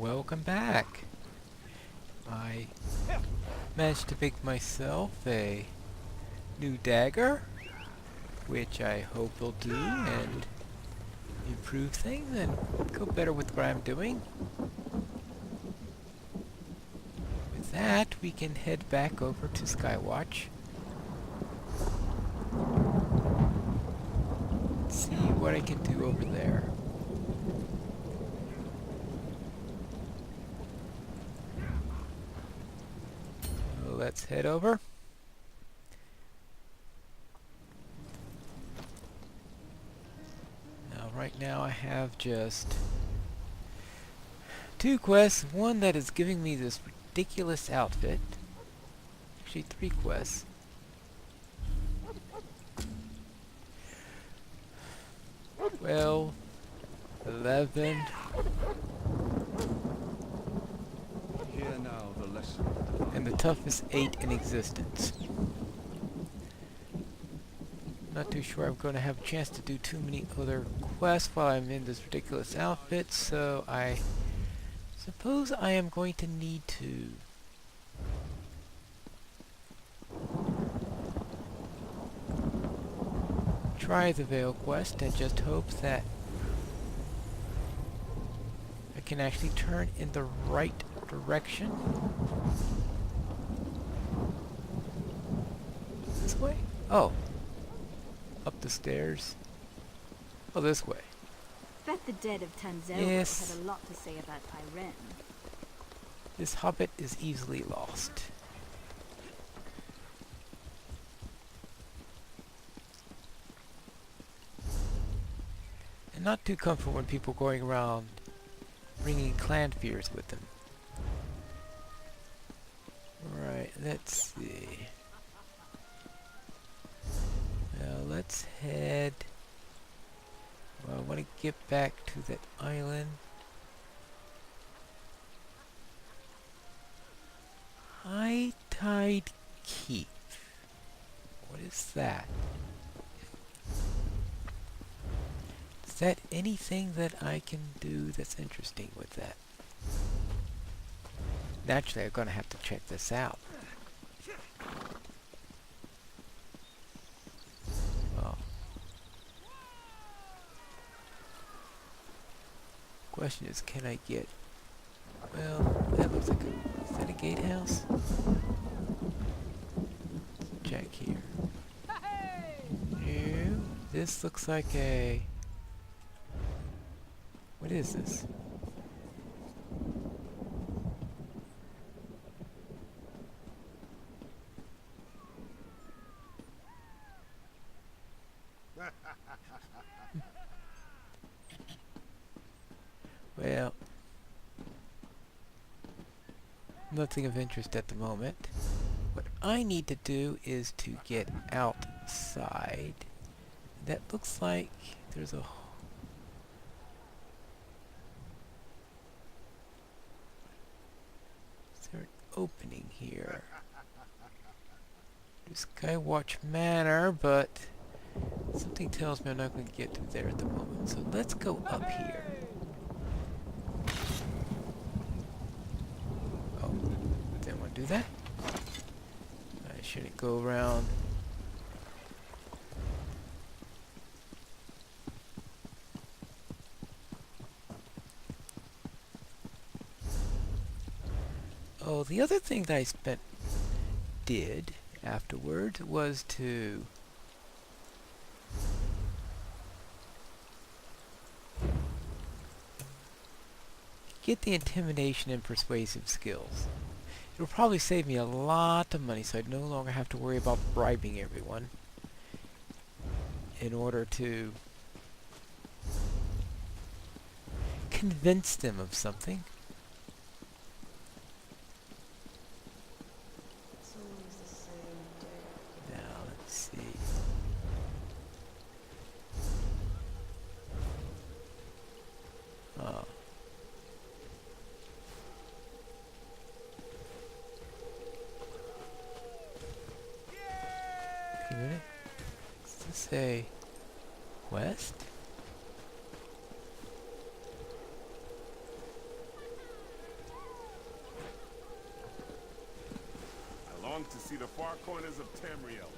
Welcome back. I managed to make myself a new dagger, which I hope will do and improve things and go better with what I'm doing. With that, we can head back over to Skywatch. See what I can do over there. So let's head over. Right now I have just 2 quests. One that is giving me this ridiculous outfit. Actually 3 quests. Well, 11. Hear now the lesson. And the toughest 8 in existence. Not too sure I'm going to have a chance to do too many other quests while I'm in this ridiculous outfit, so I suppose I am going to need to try the Veil quest and just hope that I can actually turn in the right direction. This way? Oh. Up the stairs. Oh, this way. Bet the dead of Tamriel Yes. had a lot to say about Irene. This Hobbit is easily lost. And not too comfortable when people going around bringing clan fears with them. Right, let's see. Now let's head. Well, I want to get back to that island. High Tide Keep. What is that? Is that anything that I can do that's interesting with that? Naturally, I'm gonna have to check this out. Oh. Question is, can I get... Well, that looks like a... Is that a gatehouse? Let's check here. No. This looks like a... What is this? Well, nothing of interest at the moment. What I need to do is to get outside. That looks like there's a... Is there an opening here? There's Skywatch Manor, but something tells me I'm not going to get through there at the moment. So let's go up here. Oh, didn't want to do that. I shouldn't go around. Oh, the other thing that I did afterwards was to get the intimidation and persuasive skills. It'll probably save me a lot of money, so I no longer have to worry about bribing everyone in order to convince them of something. Now, let's see. Oh. Wait a minute. Is this a quest? see the far corners of Tamriel.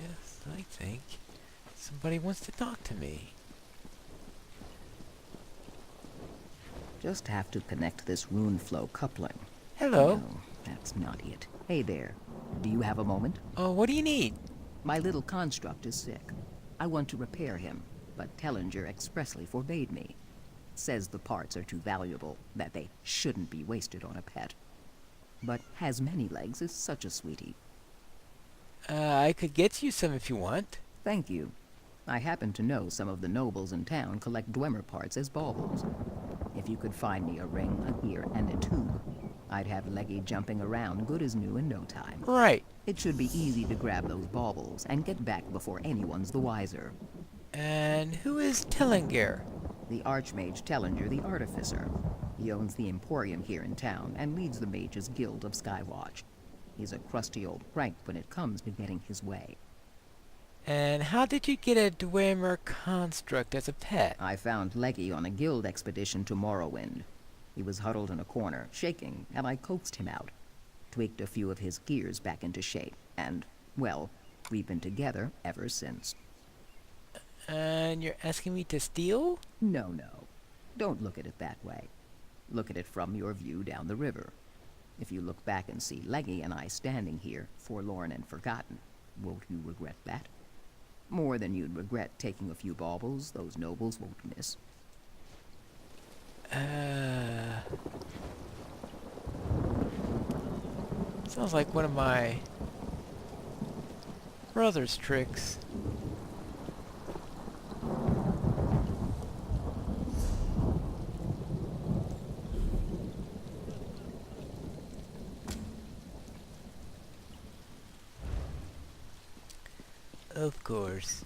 Yes, I think somebody wants to talk to me. Just have to connect this rune flow coupling. Hello. No, that's not it. Hey there. Do you have a moment? Oh, what do you need? My little construct is sick. I want to repair him, but Tellinger expressly forbade me. Says the parts are too valuable, that they shouldn't be wasted on a pet. But has many legs is such a sweetie. I could get you some if you want. Thank you. I happen to know some of the nobles in town collect Dwemer parts as baubles. If you could find me a ring, a gear, and a tube, I'd have Leggy jumping around good as new in no time. Right. It should be easy to grab those baubles and get back before anyone's the wiser. And who is Tellinger? The Archmage Tellinger the Artificer. He owns the Emporium here in town and leads the Mages Guild of Skywatch. He's a crusty old crank when it comes to getting his way. And how did you get a Dwemer construct as a pet? I found Leggy on a guild expedition to Morrowind. He was huddled in a corner, shaking, and I coaxed him out. Tweaked a few of his gears back into shape, and, well, we've been together ever since. And you're asking me to steal? No. Don't look at it that way. Look at it from your view down the river. If you look back and see Leggy and I standing here, forlorn and forgotten, won't you regret that? More than you'd regret taking a few baubles those nobles won't miss. Sounds like one of my brother's tricks. Of course.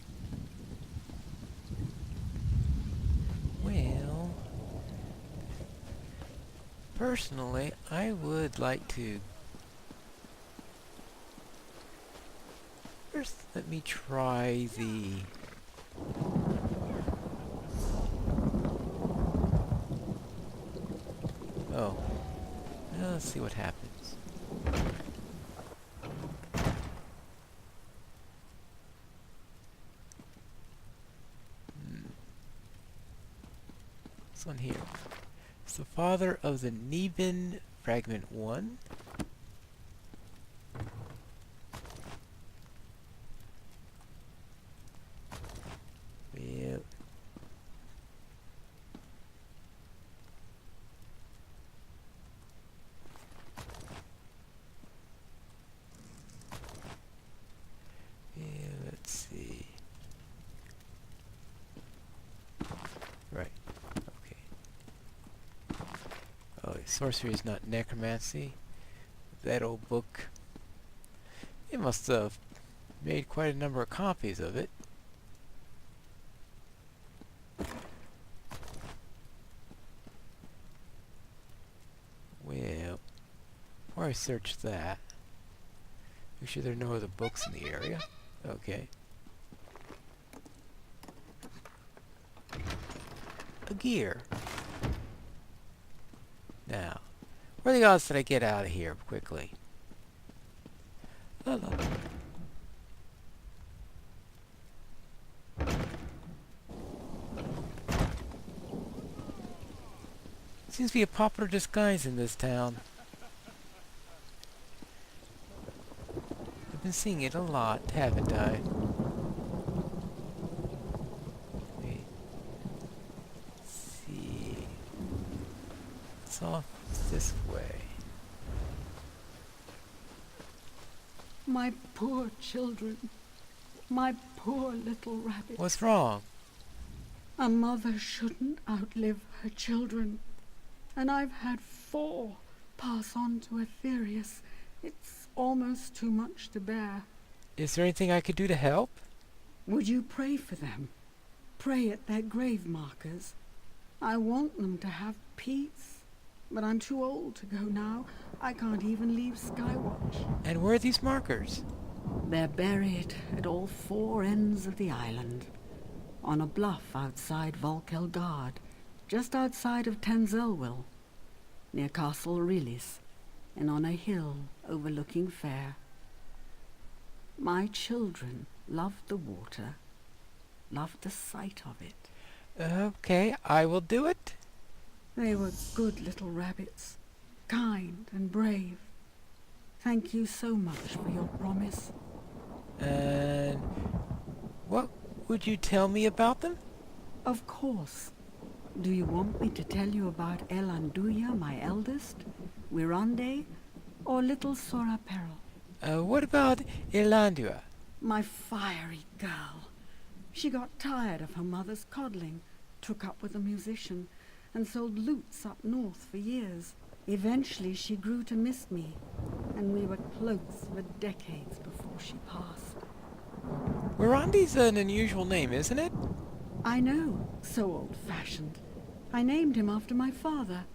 Well, personally, I would like to... First, let me try the... Oh. Well, let's see what happens. This one here. It's the father of the Neben Fragment 1. Yep. Yeah, let's see. Right. Okay. Oh, sorcery is not necromancy. That old book. It must have made quite a number of copies of it. Well, before I search that, make sure there are no other books in the area. Okay. A gear. Now, what are the odds that I get out of here quickly? La, la. Seems to be a popular disguise in this town. I've been seeing it a lot, haven't I? Wait. Let's see. It's off this way. My poor children. My poor little rabbit. What's wrong? A mother shouldn't outlive her children. And I've had 4 pass on to Aetherius. It's almost too much to bear. Is there anything I could do to help? Would you pray for them? Pray at their grave markers. I want them to have peace. But I'm too old to go now. I can't even leave Skywatch. And where are these markers? They're buried at all 4 ends of the island. on a bluff outside Volkelgard, just outside of Tenzelwil, near Castle Rilis, and on a hill overlooking Fair. My children loved the water, loved the sight of it. Okay, I will do it. They were good little rabbits, kind and brave. Thank you so much for your promise. And what would you tell me about them? Of course. Do you want me to tell you about Elanduya, my eldest, Wirande, or little Sora Peril? What about Irlandua? My fiery girl. She got tired of her mother's coddling, took up with a musician, and sold lutes up north for years. Eventually she grew to miss me, and we were close for decades before she passed. Mirandi's an unusual name, isn't it? I know, so old-fashioned. I named him after my father.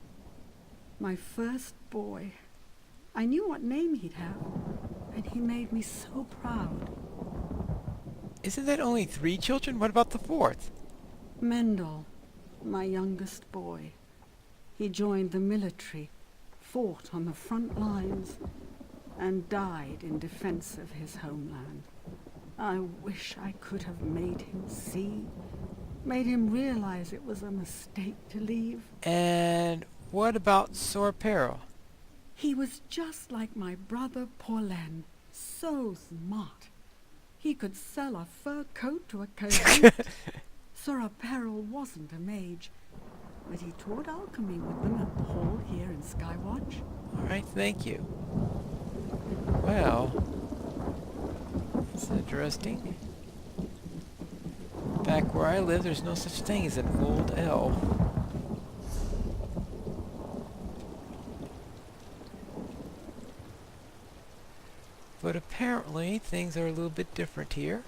My first boy. I knew what name he'd have, and he made me so proud. Isn't that only 3 children? What about the 4th? Mendel, my youngest boy. He joined the military, fought on the front lines, and died in defense of his homeland. I wish I could have made him see, made him realize it was a mistake to leave. And what about Sora Peril? He was just like my brother Paulen, so smart. He could sell a fur coat to a Khajiit. Sora Peril wasn't a mage, but he taught alchemy with them at the hall here in Skywatch. Alright, thank you. Well, it's interesting. Back where I live, there's no such thing as an old elf. But apparently, things are a little bit different here.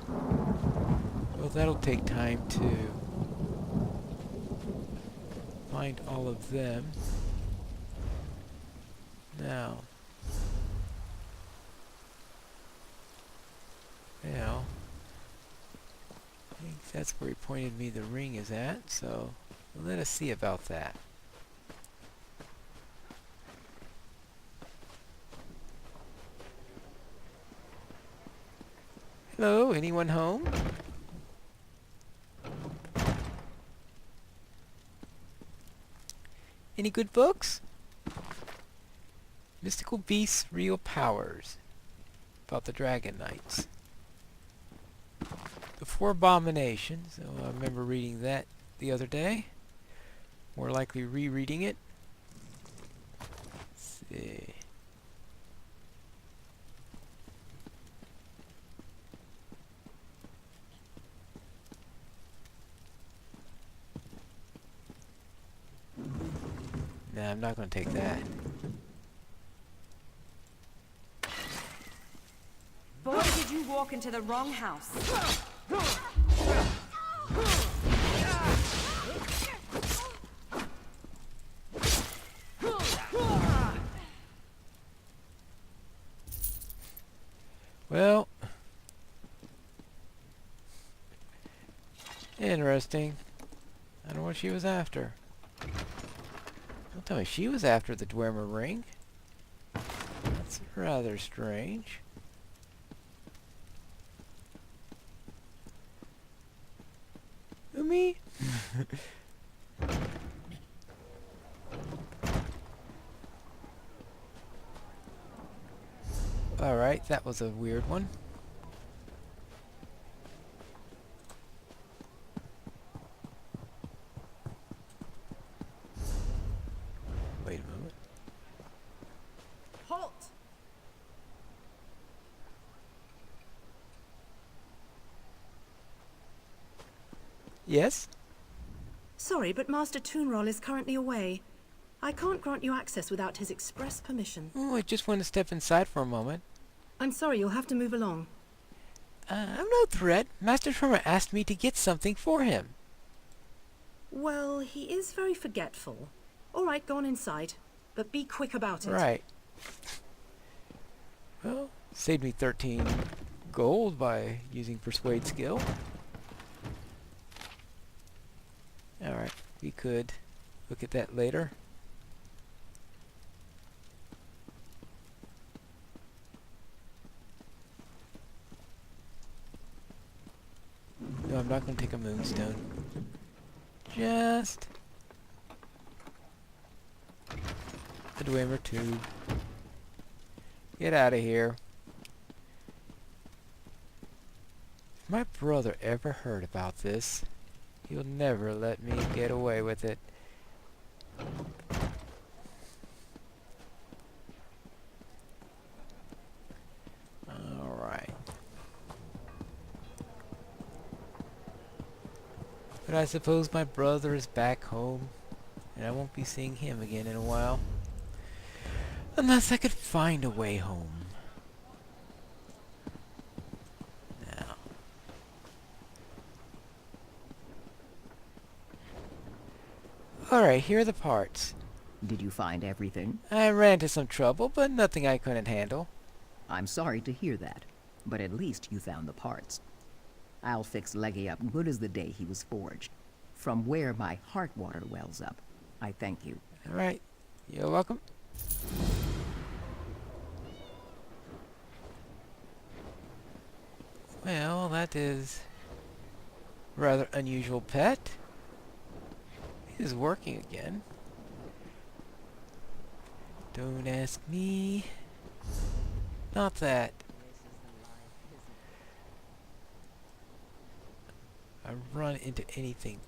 Well, that'll take time to find all of them. Now, well, I think that's where he pointed me the ring is at, so let us see about that. Hello, anyone home? Any good books? Mystical Beasts' Real Powers. About the Dragon Knights. The 4 Abominations. Oh, I remember reading that the other day. More likely rereading it. Let's see. Nah, I'm not going to take that. Boy, did you walk into the wrong house. Well, interesting. I don't know what she was after. Don't tell me she was after the Dwemer ring. That's rather strange. Me? Alright, that was a weird one. Wait a moment. Halt! Yes? Sorry, but Master Toonroll is currently away. I can't grant you access without his express permission. Oh, I just want to step inside for a moment. I'm sorry, you'll have to move along. I'm no threat. Master Tremor asked me to get something for him. Well, he is very forgetful. All right, go on inside, but be quick about it. Right. Well, saved me 13 gold by using Persuade skill. Alright, we could look at that later. No, I'm not going to take a moonstone. Just a Dwemer tube. Get out of here. If my brother ever heard about this, he'll never let me get away with it. Alright. But I suppose my brother is back home, and I won't be seeing him again in a while. Unless I could find a way home. Now. Alright, here are the parts. Did you find everything? I ran into some trouble, but nothing I couldn't handle. I'm sorry to hear that, but at least you found the parts. I'll fix Leggy up good as the day he was forged. From where my heart water wells up. I thank you. Alright, you're welcome. Well, that is a rather unusual pet. It is working again. Don't ask me. Not that. I run into anything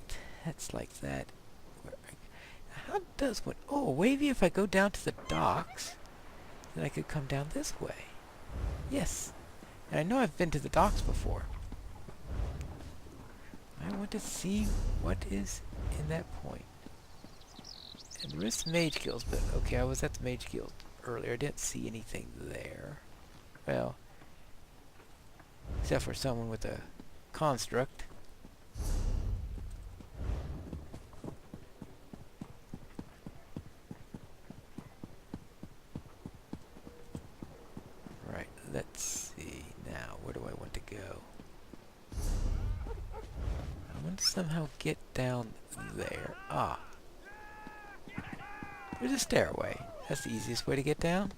that's like that. How does one... Oh, maybe if I go down to the docks, then I could come down this way. Yes. And I know I've been to the docks before. I want to see what is in that point. And there is some mage guilds, but okay, I was at the mage guild earlier. I didn't see anything there. Well, except for someone with a construct. Right, let's see. Now, where do I want to go? I want to somehow get down there. Ah. There's a stairway. That's the easiest way to get down.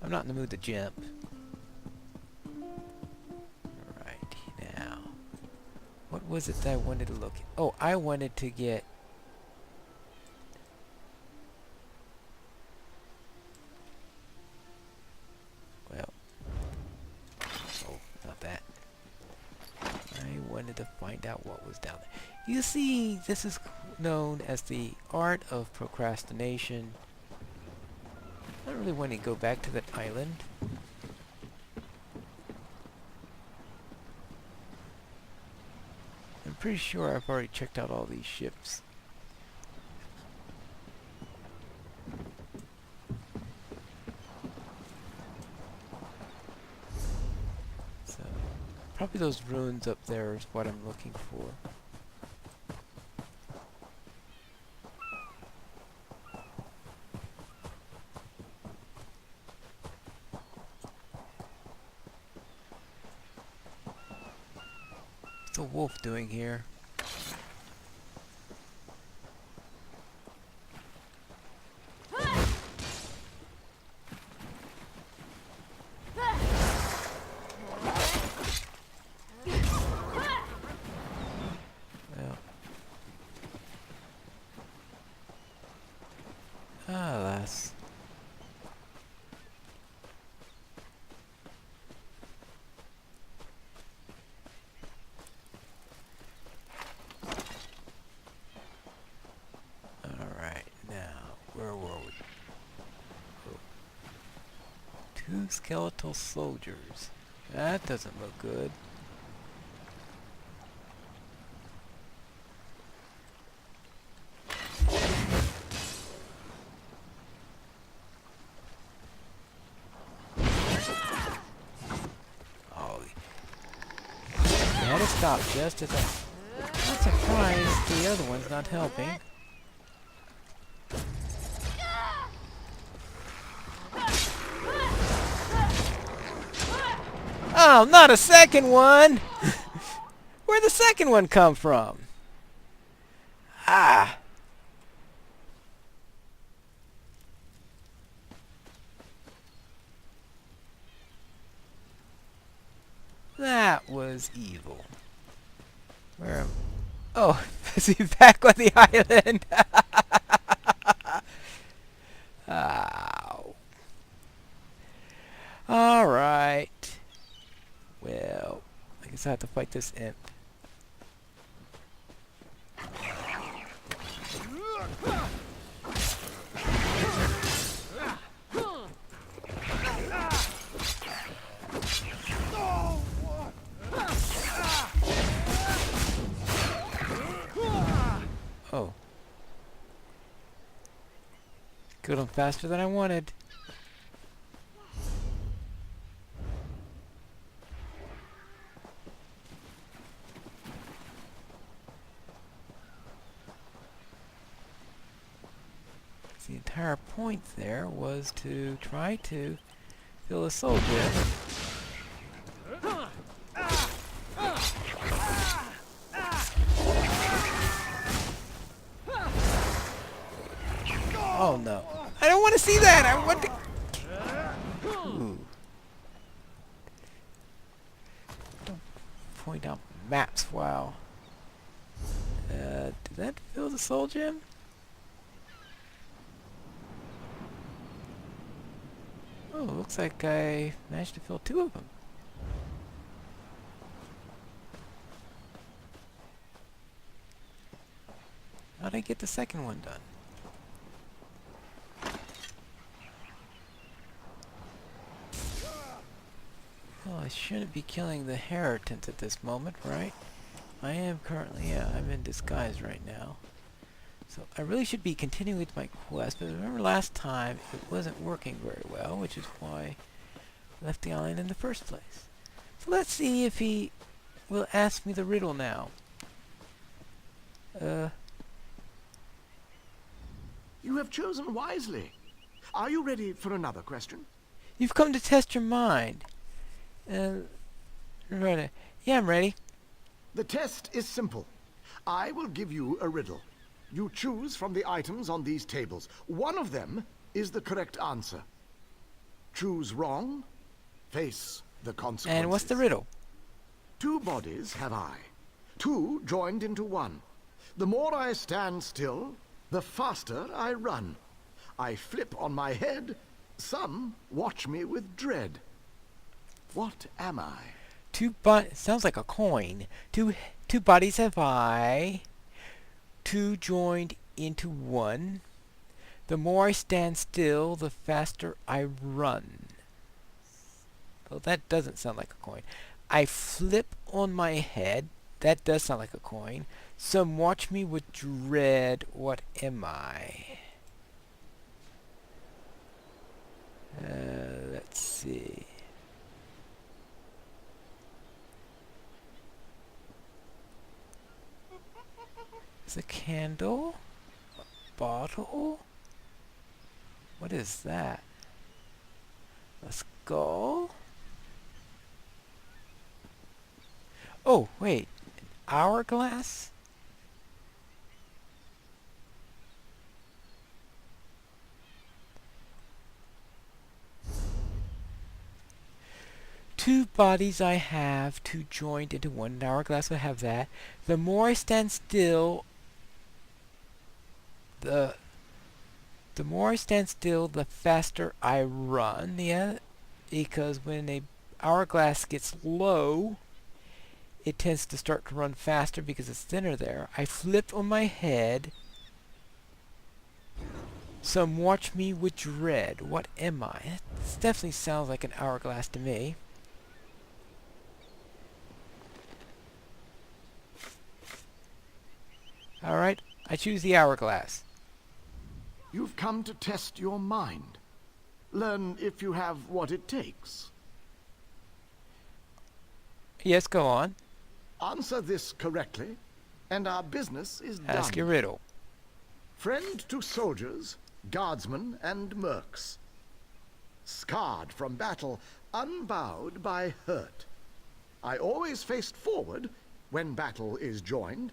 I'm not in the mood to jump. Right, now. What was it that I wanted to look at? Oh, I wanted to get... Well. Oh, not that. I wanted to find out what was down there. You see, this is known as the art of procrastination. I don't really want to go back to that island. I'm pretty sure I've already checked out all these ships. So, probably those ruins up there is what I'm looking for. What's the wolf doing here? Well. Alas. Two skeletal soldiers. That doesn't look good. Oh, you had to stop just as I'm not surprised the other one's not helping. Oh, not a second one! Where'd the second one come from? Ah! That was evil. Where am... Oh, is he back on the island? Ow. Alright. Well, I guess I have to fight this imp. Oh. Killed him faster than I wanted. The entire point there was to try to kill a soldier. Oh no. I don't want to see that! I want to... Ooh. Don't point out maps, wow. Did that fill the soul gem? Oh, looks like I managed to fill 2 of them. How'd I get the second one done? Well, I shouldn't be killing the Heritance at this moment, right? I am currently, yeah, I'm in disguise right now. So I really should be continuing with my quest, but remember last time it wasn't working very well, which is why I left the island in the first place. So let's see if he will ask me the riddle now. You have chosen wisely. Are you ready for another question? You've come to test your mind. Right. Yeah, I'm ready. The test is simple. I will give you a riddle. You choose from the items on these tables. One of them is the correct answer. Choose wrong, face the consequences. And what's the riddle? 2 bodies have I, 2 joined into one. The more I stand still, the faster I run. I flip on my head, some watch me with dread. What am I? Sounds like a coin. Two bodies have I, 2 joined into one. The more I stand still, the faster I run. Well, that doesn't sound like a coin. I flip on my head. That does sound like a coin. Some watch me with dread. What am I? Let's see. It's a candle? A bottle? What is that? A skull? Oh, wait. An hourglass? Two bodies I have, 2 joined into one. An hourglass I have that. The more I stand still, the more I stand still, the faster I run. Yeah, because when a hourglass gets low, it tends to start to run faster because it's thinner there. I flip on my head. Some watch me with dread. What am I? This definitely sounds like an hourglass to me. Alright, I choose the hourglass. You've come to test your mind. Learn if you have what it takes. Yes, go on. Answer this correctly, and our business is done. Ask your riddle. Friend to soldiers, guardsmen, and mercs. Scarred from battle, unbowed by hurt. I always faced forward when battle is joined.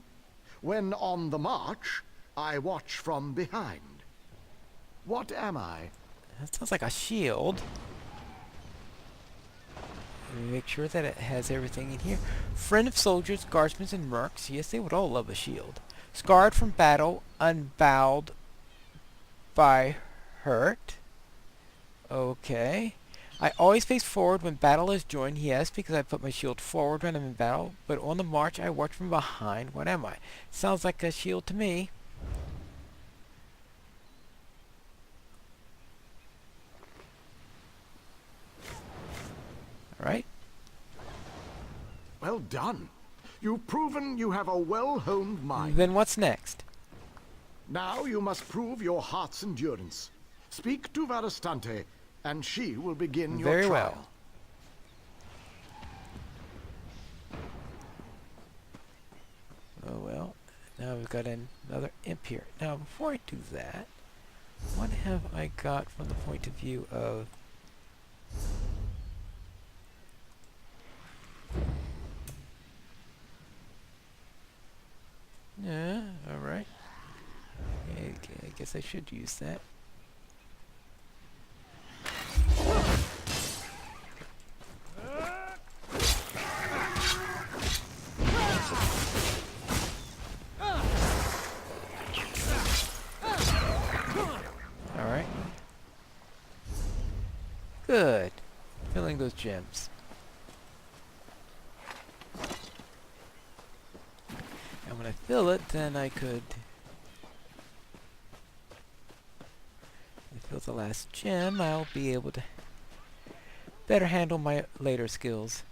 When on the march, I watch from behind. What am I? That sounds like a shield. Make sure that it has everything in here. Friend of soldiers, guardsmen, and mercs. Yes, they would all love a shield. Scarred from battle, unbowed by hurt. Okay. I always face forward when battle is joined. Yes, because I put my shield forward when I'm in battle. But on the march, I watch from behind. What am I? Sounds like a shield to me. Alright. Well done. You've proven you have a well-honed mind. Then what's next? Now you must prove your heart's endurance. Speak to Varastante, and she will begin your Very trial. well. Oh well. Now we've got another imp here. Now before I do that, what have I got from the point of view of... Yeah, alright. I guess I should use that. Alright. Good. Filling those gems. And when I fill it, then I could... Fill the last gem, I'll be able to better handle my later skills.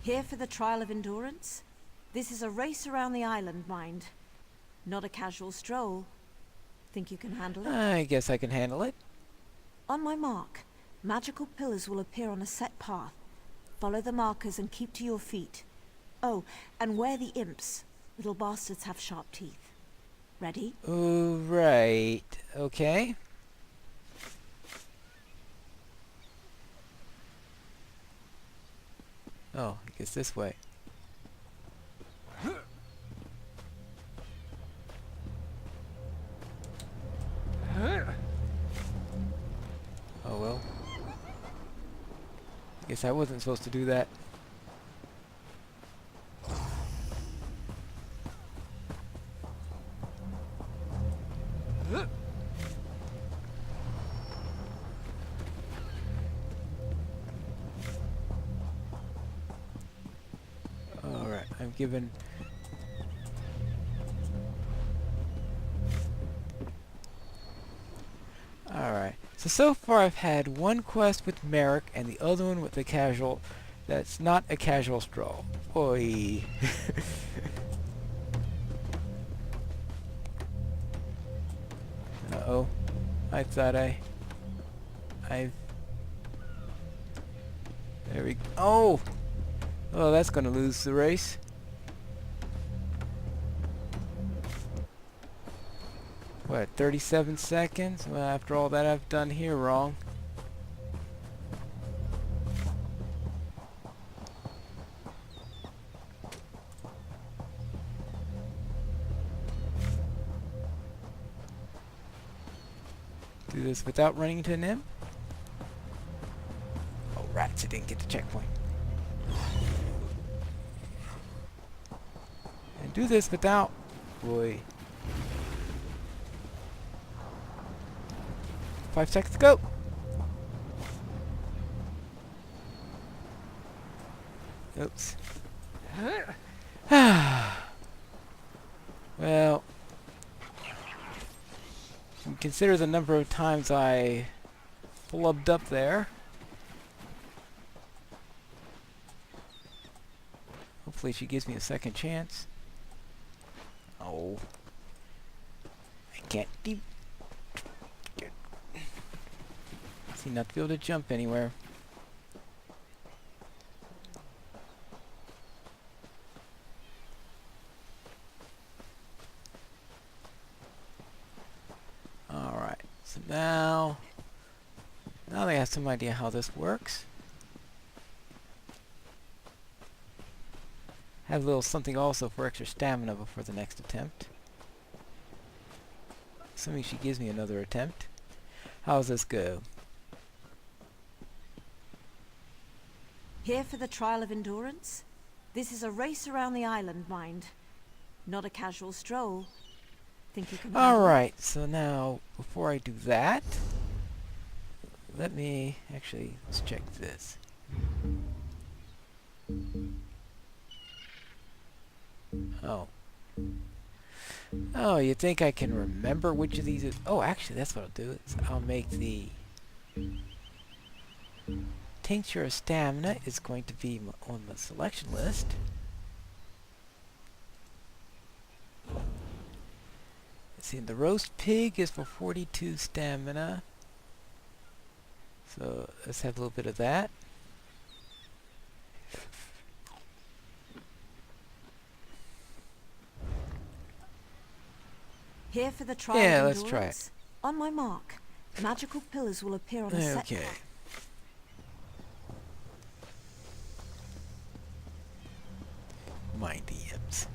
Here for the trial of endurance? This is a race around the island, mind. Not a casual stroll. Think you can handle it? I guess I can handle it. On my mark, magical pillars will appear on a set path. Follow the markers and keep to your feet. Oh, and where the imps. Little bastards have sharp teeth. Ready? Oh, right. Okay. Oh, I guess this way. Oh well. I guess I wasn't supposed to do that. Alright, I'm given... Alright, so far I've had one quest with Merrick and the other one with a casual... That's not a casual stroll. Oi. Uh-oh. I thought I've... There we go. Oh! Oh, that's gonna lose the race. What, 37 seconds? Well, after all that I've done here wrong. Do this without running into an imp? Oh, rats, I didn't get the checkpoint. And do this without... Boy. 5 seconds to go! Oops. Well... Consider the number of times I flubbed up there. Hopefully she gives me a second chance. Oh. I can't seem not to be able to jump anywhere. Alright, so now I have some idea how this works. Have a little something also for extra stamina before the next attempt. Assuming she gives me another attempt. How's this go? Here for the trial of endurance? This is a race around the island, mind. Not a casual stroll. Think you can handle it? Alright, so now, before I do that, let me, actually, let's check this. Oh. Oh, you think I can remember which of these is... Oh, actually, that's what I'll do. Is I'll make the... Tincture of Stamina is going to be on the selection list. Let's see, the roast pig is for 42 stamina. So, let's have a little bit of that. Here for the trial Yeah, of let's endurance? try it. On my mark, magical pillars will appear on a set Okay. path. Mighty imps.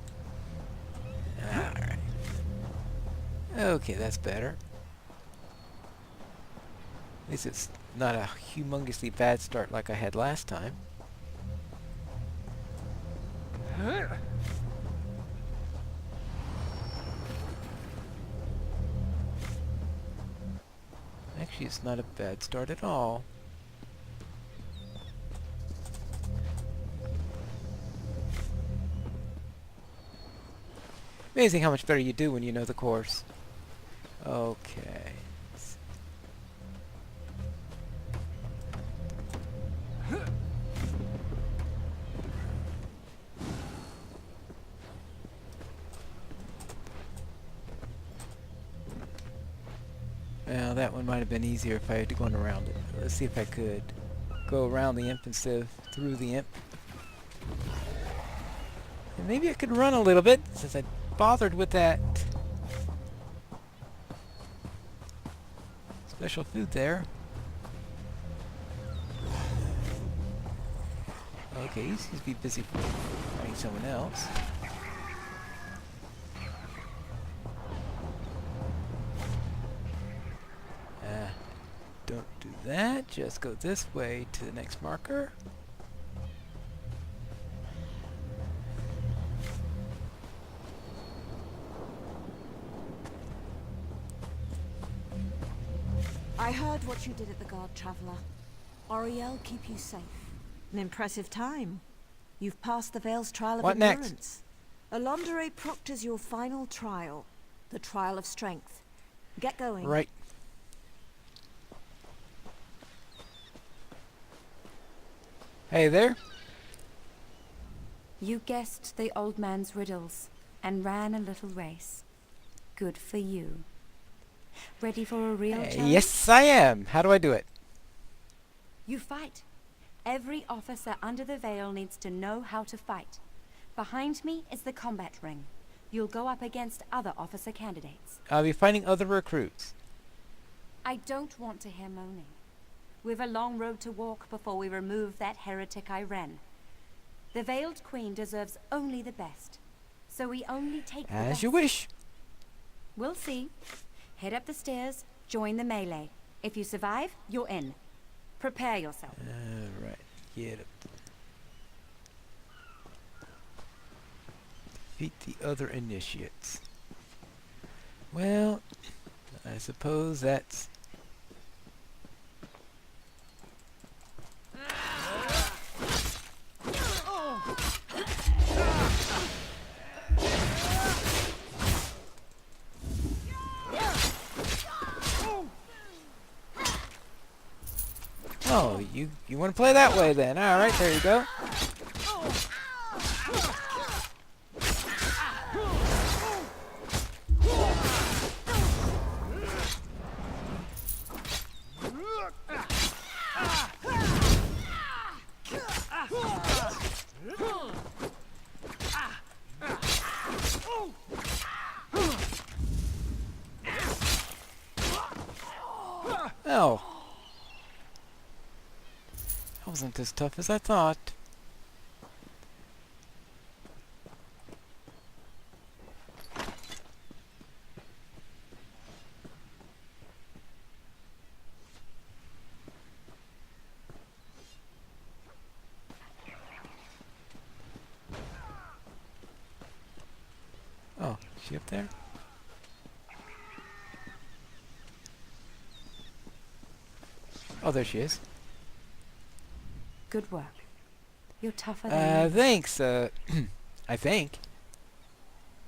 Alright. Okay, that's better. At least it's not a humongously bad start like I had last time. Actually, it's not a bad start at all. Amazing how much better you do when you know the course. Okay. Well, that one might have been easier if I had gone around it. Let's see if I could go around the imp instead of through the imp. And maybe I could run a little bit since I bothered with that special food there. Okay, he seems to be busy finding someone else. Don't do that, just go this way to the next marker. I heard what you did at the guard, Traveller. Ar-Azal keep you safe. An impressive time. You've passed the Veil's trial of What next? endurance. Aldmeri proctors your final trial, the trial of strength. Get going. Right. Hey there. You guessed the old man's riddles and ran a little race. Good for you. Ready for a real challenge? Yes, I am. How do I do it? You fight. Every officer under the Veil needs to know how to fight. Behind me is the combat ring. You'll go up against other officer candidates. I'll be finding other recruits. I don't want to hear moaning. We've a long road to walk before we remove that heretic Iren. The Veiled Queen deserves only the best, so we only take the best. As you wish. We'll see. Head up the stairs, join the melee. If you survive, you're in. Prepare yourself. Alright, get up. Defeat the other initiates. Well, I suppose that's... Oh, you want to play that way then? Alright, there you go. Oh. That wasn't as tough as I thought. she up there? Oh, there she is. Good work. You're tougher than me. Thanks, I think.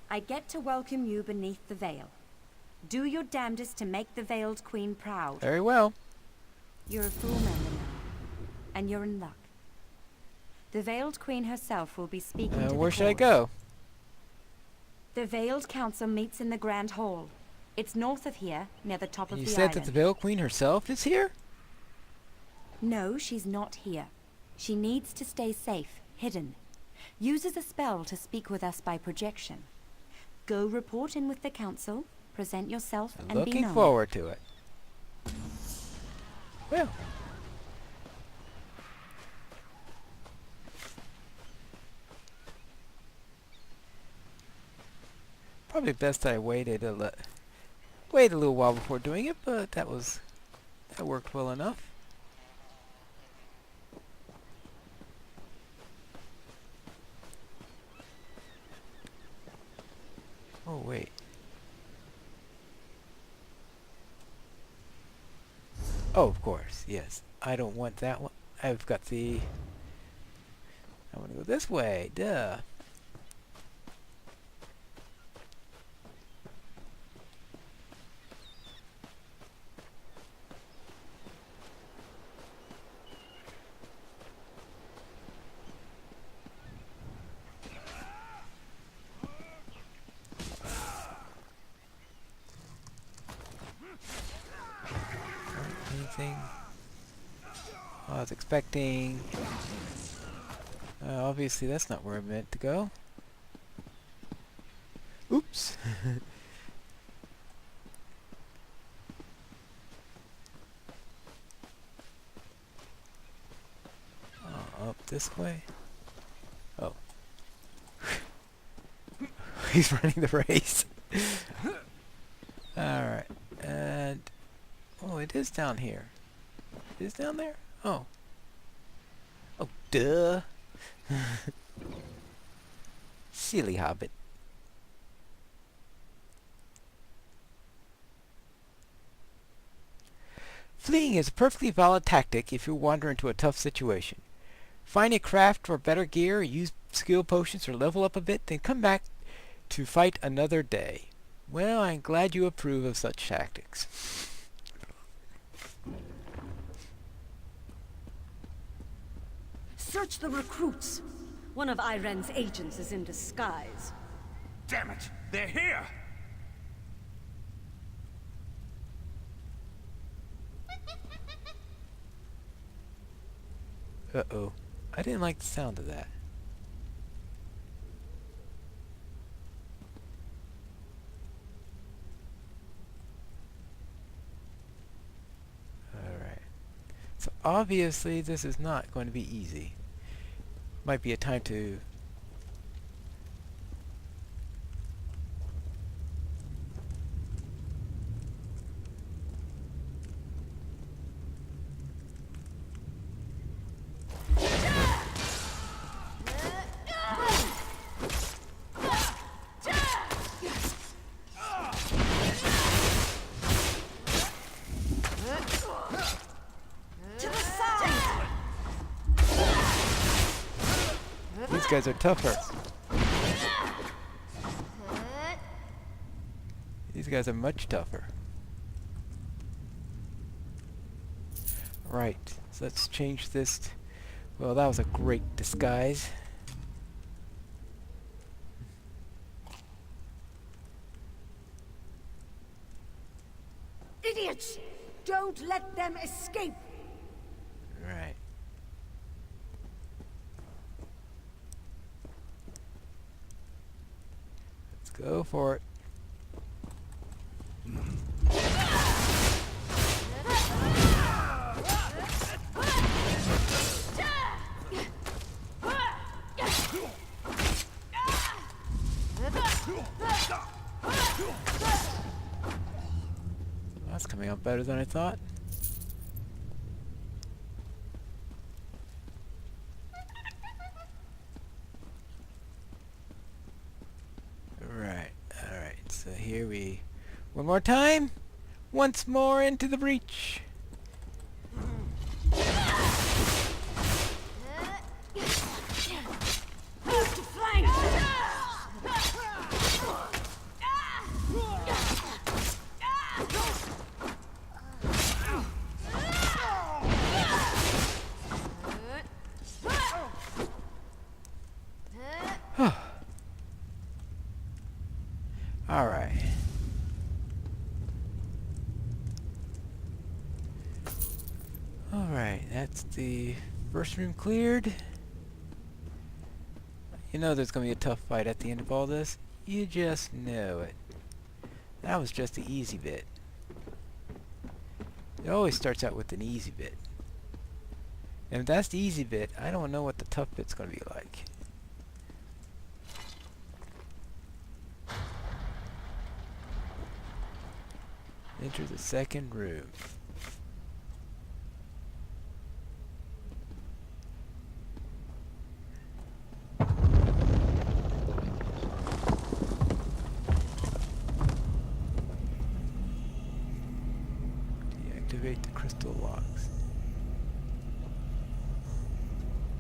I get to welcome you beneath the veil. Do your damnedest to make the Veiled Queen proud. Very well. You're a fool, Mendel, and you're in luck. The Veiled Queen herself will be speaking to the Where should I court. go? The Veiled Council meets in the Grand Hall. It's north of here, near the top of You the said island. that the Veiled Queen herself is here? No, she's not here. She needs to stay safe, hidden. Uses a spell to speak with us by projection. Go report in with the council, present yourself, and be Looking known. forward to it. Well. Probably best I waited a little while before doing it, but that worked well enough. Oh wait. Oh, of course, yes. I don't want that one. I've got the... I want to go this way, duh. Anything? I was expecting... obviously that's not where I meant to go. Oops! Up this way? Oh. He's running the race. Alright, and... Oh, it is down here. It is down there? Oh. Oh, duh. Silly Hobbit. Fleeing is a perfectly valid tactic if you wander into a tough situation. Find a craft or better gear, use skill potions or level up a bit, then come back to fight another day. Well, I'm glad you approve of such tactics. Search the recruits. One of Iren's agents is in disguise. Damn it! They're here! Uh-oh. I didn't like the sound of that. Alright. So obviously this is not going to be easy. Might be a time to... These guys are tougher. These guys are much tougher. Right, so let's change this. Well, that was a great disguise. Idiots! Don't let them escape! Right. Let's go for it. That's coming out better than I thought. Right, alright. One more time. Once more into the breach. Move to flank! Alright. Alright, that's the first room cleared. You know there's going to be a tough fight at the end of all this. You just know it. That was just the easy bit. It always starts out with an easy bit. And if that's the easy bit, I don't know what the tough bit's going to be like. Enter the second room. Deactivate the crystal locks.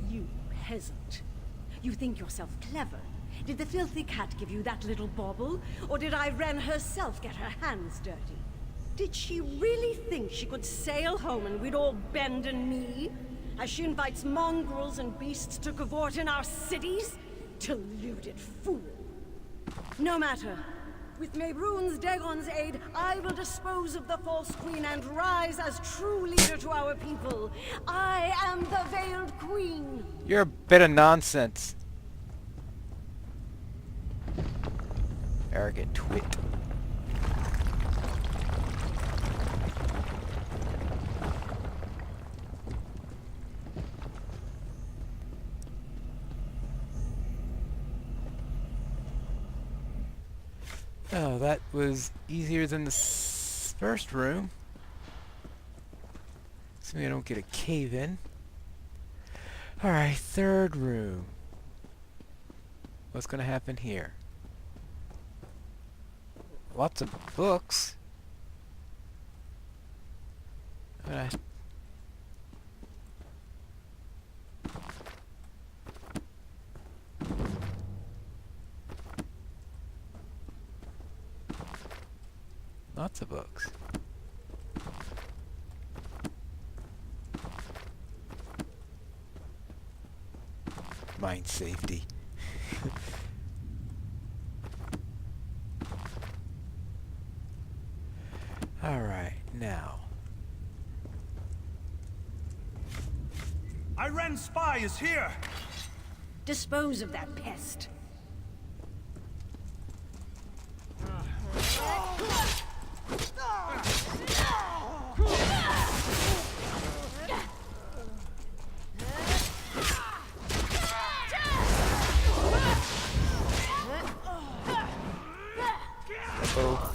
You peasant. You think yourself clever. Did the filthy cat give you that little bauble? Or did Irene herself get her hands dirty? Did she really think she could sail home and we'd all bend and knee? As she invites mongrels and beasts to cavort in our cities? Deluded fool. No matter. With Mehrunes Dagon's aid, I will dispose of the false queen and rise as true leader to our people. I am the Veiled Queen. You're a bit of nonsense. Arrogant twit. Oh, that was easier than the first room. So I don't get a cave in. Alright, third room. What's gonna happen here? Lots of books. Lots of books. Mind safety. Alright, now. Irene's spy is here! Dispose of that pest. Uh-oh.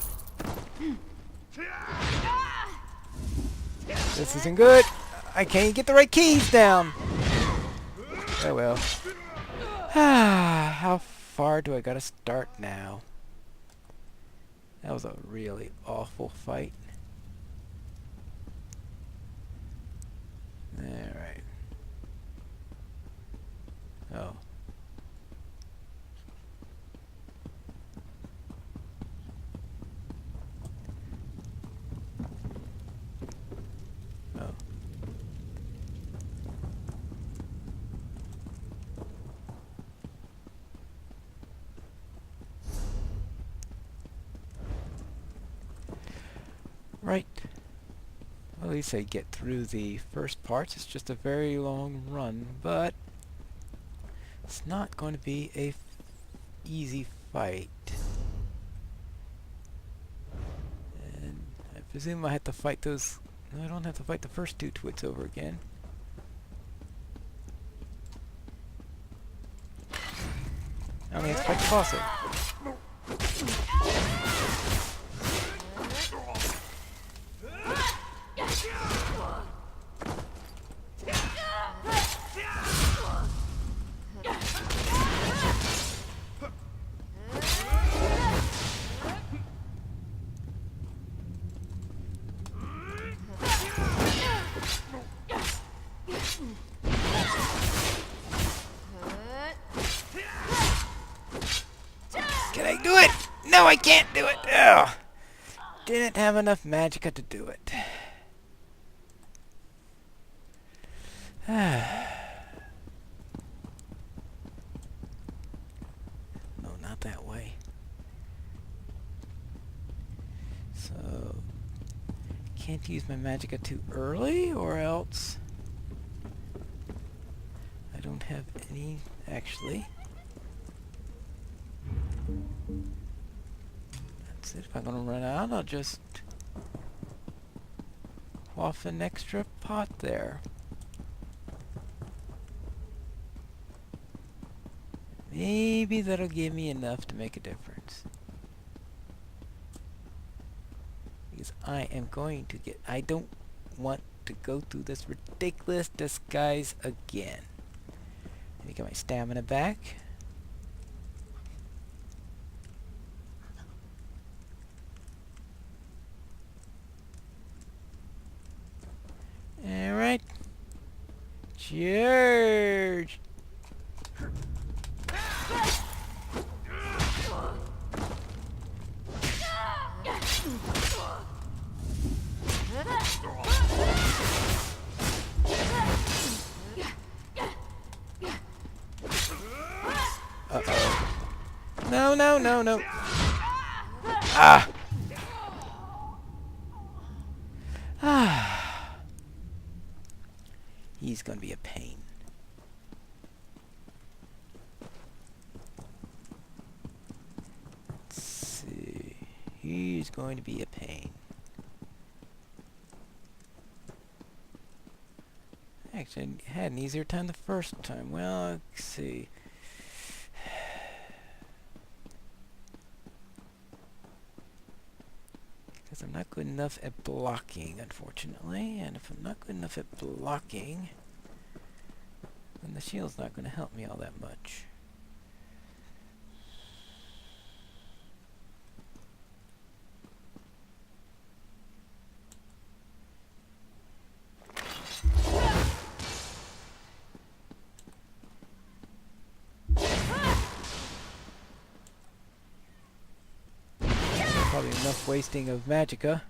This isn't good. I can't get the right keys down. Oh well. How far do I gotta start now? That was a really awful fight. Alright. Oh. Oh. Right. Well, at least I get through the first parts. It's just a very long run, but it's not going to be a easy fight. And I presume I have to fight those... No, I don't have to fight the first two twits over again. I only have to fight the boss over. do it! No, I can't do it! Ugh. Didn't have enough magicka to do it. No, not that way. So, can't use my magicka too early, or else I don't have any, actually. That's it. If I'm gonna run out, I'll just quaff an extra pot there. Maybe that'll give me enough to make a difference. Because I am going to get... I don't want to go through this ridiculous disguise again. Let me get my stamina back. Alright. Charge! Uh-oh. No, no, no, no. Ah! Ah! He's gonna be a pain. Let's see. He's going to be a pain. Actually, I had an easier time the first time. Well, let's see. Because I'm not good enough at blocking, unfortunately. And if I'm not good enough at blocking, then the shield's not going to help me all that much. Probably enough wasting of magicka.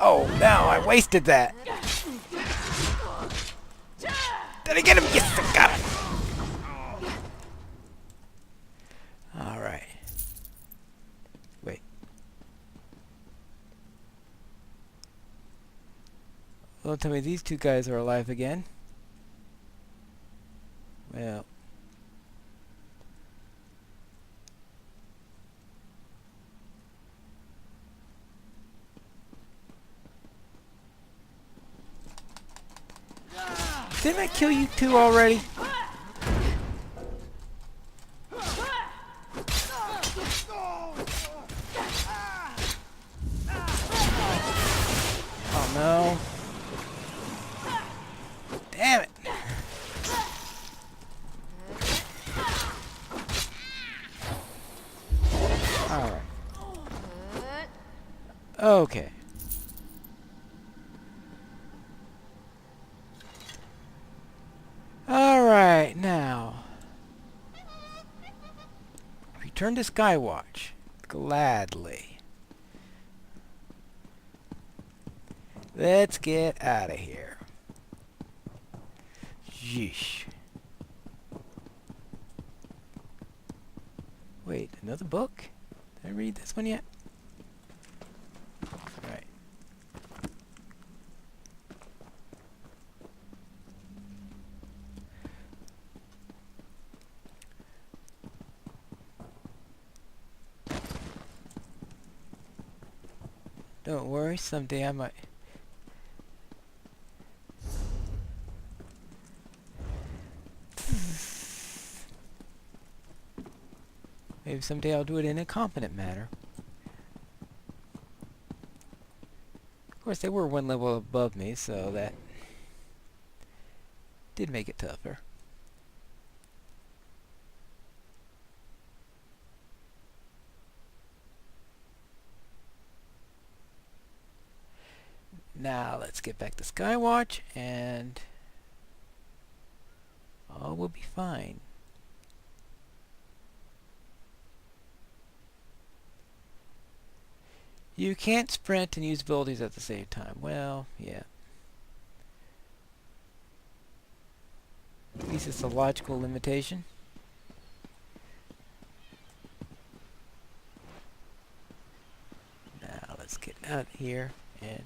Oh, now I wasted that. Did I get him? Yes, I got him. Alright. Wait. Well, tell me these two guys are alive again. Well. Didn't I kill you two already? Oh no. Damn it. Alright. Okay. Alright, now. Return to Skywatch. Gladly. Let's get out of here. Yeesh. Wait, another book? Did I read this one yet? Right. Don't worry, someday I might... Maybe someday I'll do it in a competent manner. Of course, they were one level above me, so that did make it tougher. Now let's get back to Skywatch and all will be fine. You can't sprint and use abilities at the same time. Well, yeah. At least it's a logical limitation. Now let's get out here and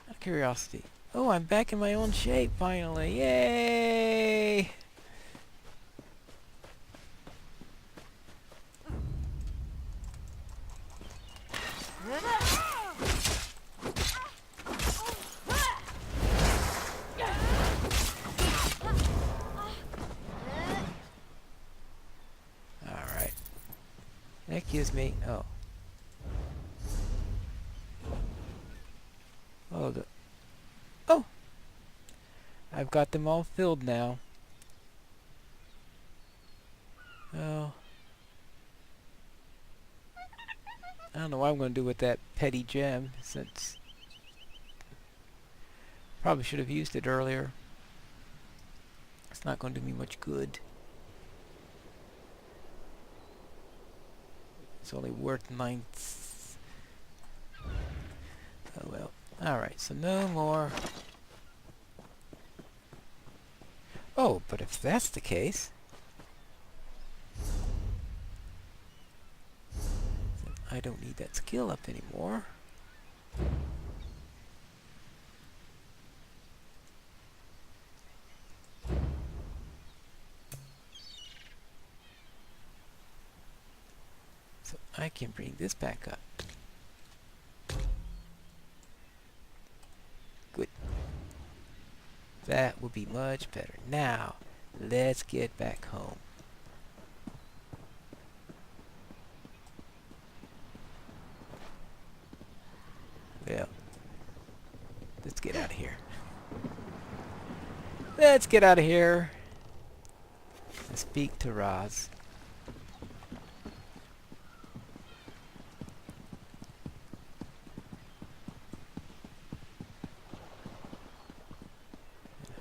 out of curiosity. Oh, I'm back in my own shape finally. Yay! Alright. That gives me... oh. Oh! I've got them all filled now. Oh. I don't know what I'm going to do with that petty gem, since probably should have used it earlier. It's not going to do me much good. It's only worth 9. Oh well. Alright, so no more. Oh, but if that's the case, then I don't need that skill up anymore. So I can bring this back up. Good. That will be much better. Now, let's get back home. Well, let's get out of here. Let's get out of here and speak to Raz.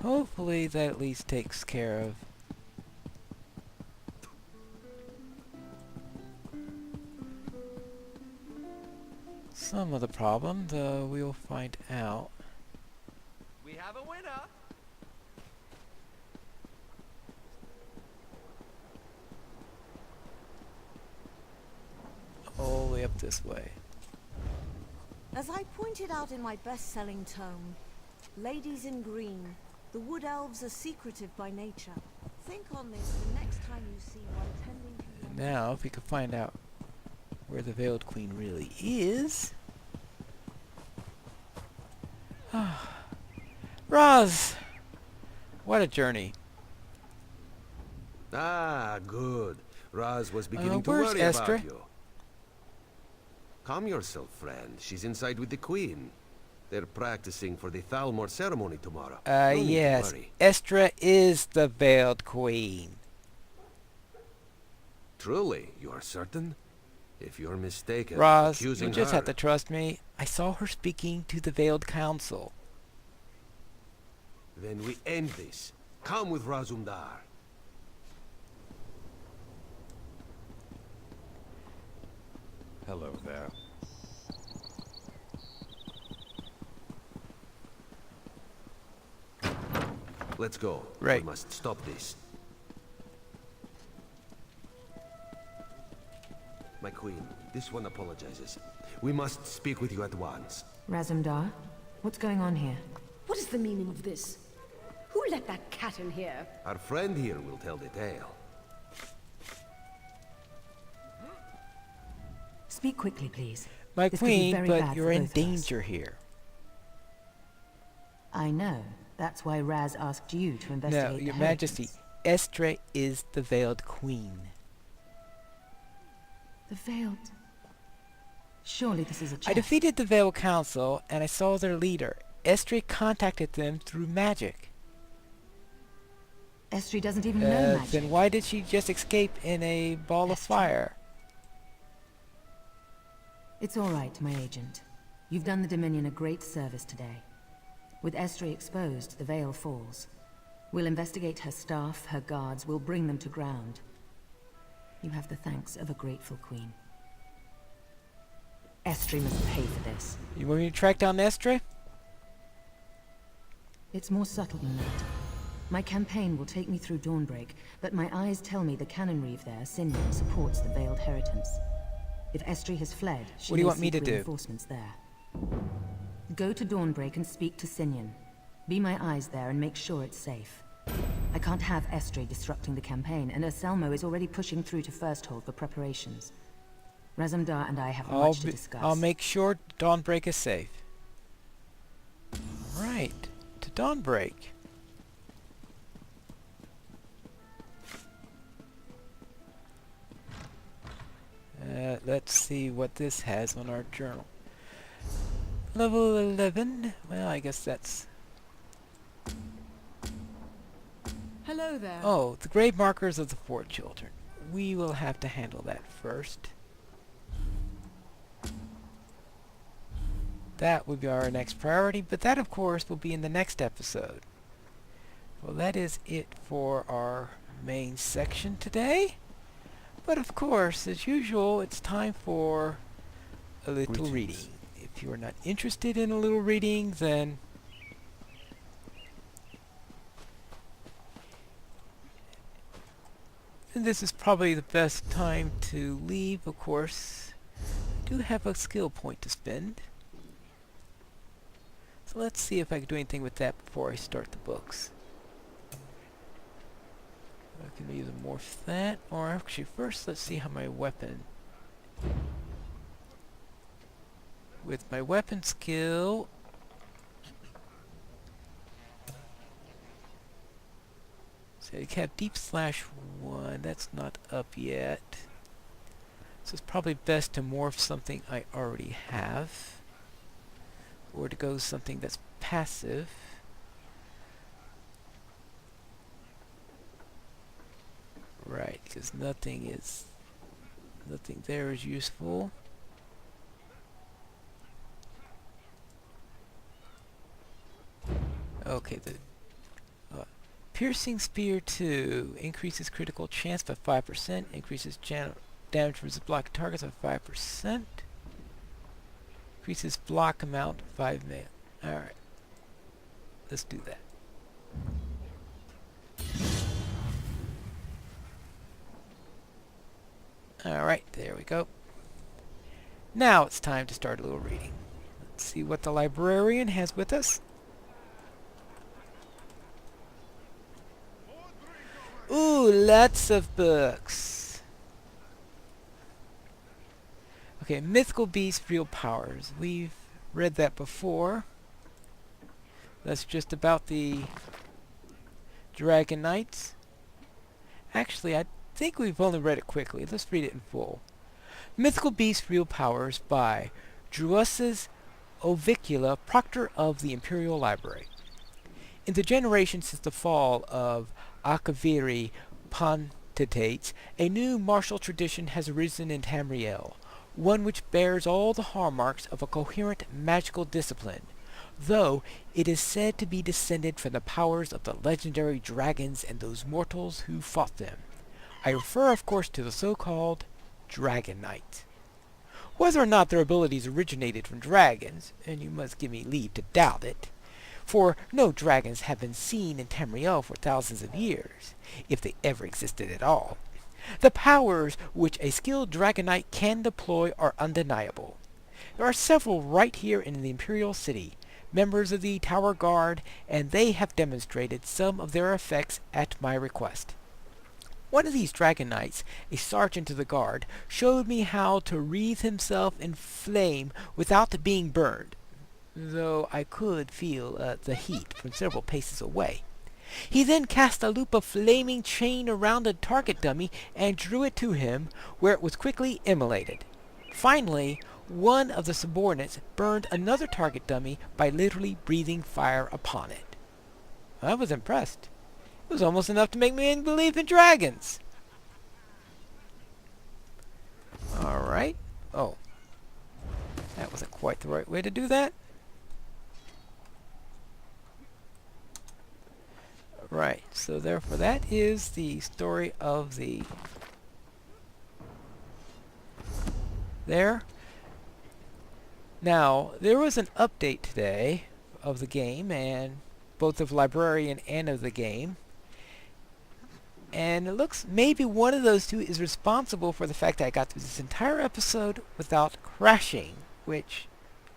Hopefully that at least takes care of some of the problem, though we'll find out. We have a winner. All the way up this way. As I pointed out in my best-selling tome, Ladies in Green, the Wood Elves are secretive by nature. Think on this the next time you see one tending to your... Now, if we could find out where the Veiled Queen really is. Raz! What a journey. Ah, good. Raz was beginning to where's worry Estra? about you. Calm yourself, friend. She's inside with the Queen. They're practicing for the Thalmor ceremony tomorrow. No need to Yes. worry. Estra is the Veiled Queen. Truly, you are certain? If you're mistaken, Raz, you accusing just her... have to trust me. I saw her speaking to the Veiled Council. Then we end this. Come with Razumdar. Hello there. Let's go. Right. We must stop this. My queen, this one apologizes. We must speak with you at once. Razumdar, what's going on here? What is the meaning of this? Who let that cat in here? Our friend here will tell the tale. Speak quickly, please. My This could be queen, very but bad you're for in both of us. danger here. I know. That's why Raz asked you to investigate No, the Your Majesty, Heritance. Estra is the Veiled Queen. The Veiled... Surely this is a chest. I defeated the Veiled Council, and I saw their leader. Estri contacted them through magic. Estri doesn't even know magic. Then why did she just escape in a ball of fire? It's all right, my agent. You've done the Dominion a great service today. With Estri exposed, the veil falls. We'll investigate her staff, her guards, we'll bring them to ground. You have the thanks of a grateful queen. Estri must pay for this. You want me to track down Estri? It's more subtle than that. My campaign will take me through Dawnbreak, but my eyes tell me the cannon reeve there, Sinyan, supports the Veiled Heritance. If Estri has fled, she what do you may want me seek to do? Reinforcements there. Go to Dawnbreak and speak to Sinyan. Be my eyes there and make sure it's safe. I can't have Estri disrupting the campaign, and Anselmo is already pushing through to Firsthold for preparations. Razumdar and I have much to discuss. I'll make sure Dawnbreak is safe. Right, to Dawnbreak. Let's see what this has on our journal. Level 11. Well, I guess that's... Hello there. Oh, the grave markers of the 4 children. We will have to handle that first. That would be our next priority, but that, of course, will be in the next episode. Well, that is it for our main section today. But, of course, as usual, it's time for a little reading. If you are not interested in a little reading, then... and this is probably the best time to leave, of course. I do have a skill point to spend. So let's see if I can do anything with that before I start the books. I can either morph that, or actually first let's see how my weapon... with my weapon skill... so you have deep slash 1, that's not up yet. So it's probably best to morph something I already have. Or to go something that's passive. Right, because nothing there is useful. Okay, the Piercing Spear 2 increases critical chance by 5%, increases damage from block targets by 5%, increases block amount 5 million. Alright, let's do that. Alright, there we go. Now it's time to start a little reading. Let's see what the Librarian has with us. Ooh, lots of books. Okay, Mythical Beasts, Real Powers. We've read that before. That's just about the Dragon Knights. Actually, I think we've only read it quickly. Let's read it in full. Mythical Beasts, Real Powers by Drusus Ovicula, Proctor of the Imperial Library. In the generation since the fall of Akaviri Pontittates, a new martial tradition has arisen in Tamriel, one which bears all the hallmarks of a coherent magical discipline, though it is said to be descended from the powers of the legendary dragons and those mortals who fought them. I refer, of course, to the so-called Dragon Knights. Whether or not their abilities originated from dragons, and you must give me leave to doubt it, for no dragons have been seen in Tamriel for thousands of years, if they ever existed at all. The powers which a skilled Dragon Knight can deploy are undeniable. There are several right here in the Imperial City, members of the Tower Guard, and they have demonstrated some of their effects at my request. One of these Dragon Knights, a sergeant of the guard, showed me how to wreathe himself in flame without being burned, though I could feel the heat from several paces away. He then cast a loop of flaming chain around the target dummy and drew it to him, where it was quickly immolated. Finally, one of the subordinates burned another target dummy by literally breathing fire upon it. I was impressed. It was almost enough to make me believe in dragons. Alright. Oh. That wasn't quite the right way to do that. Right, so therefore that is the story of the... There. Now, there was an update today of the game, and both of Librarian and of the game. And it looks maybe one of those two is responsible for the fact that I got through this entire episode without crashing, which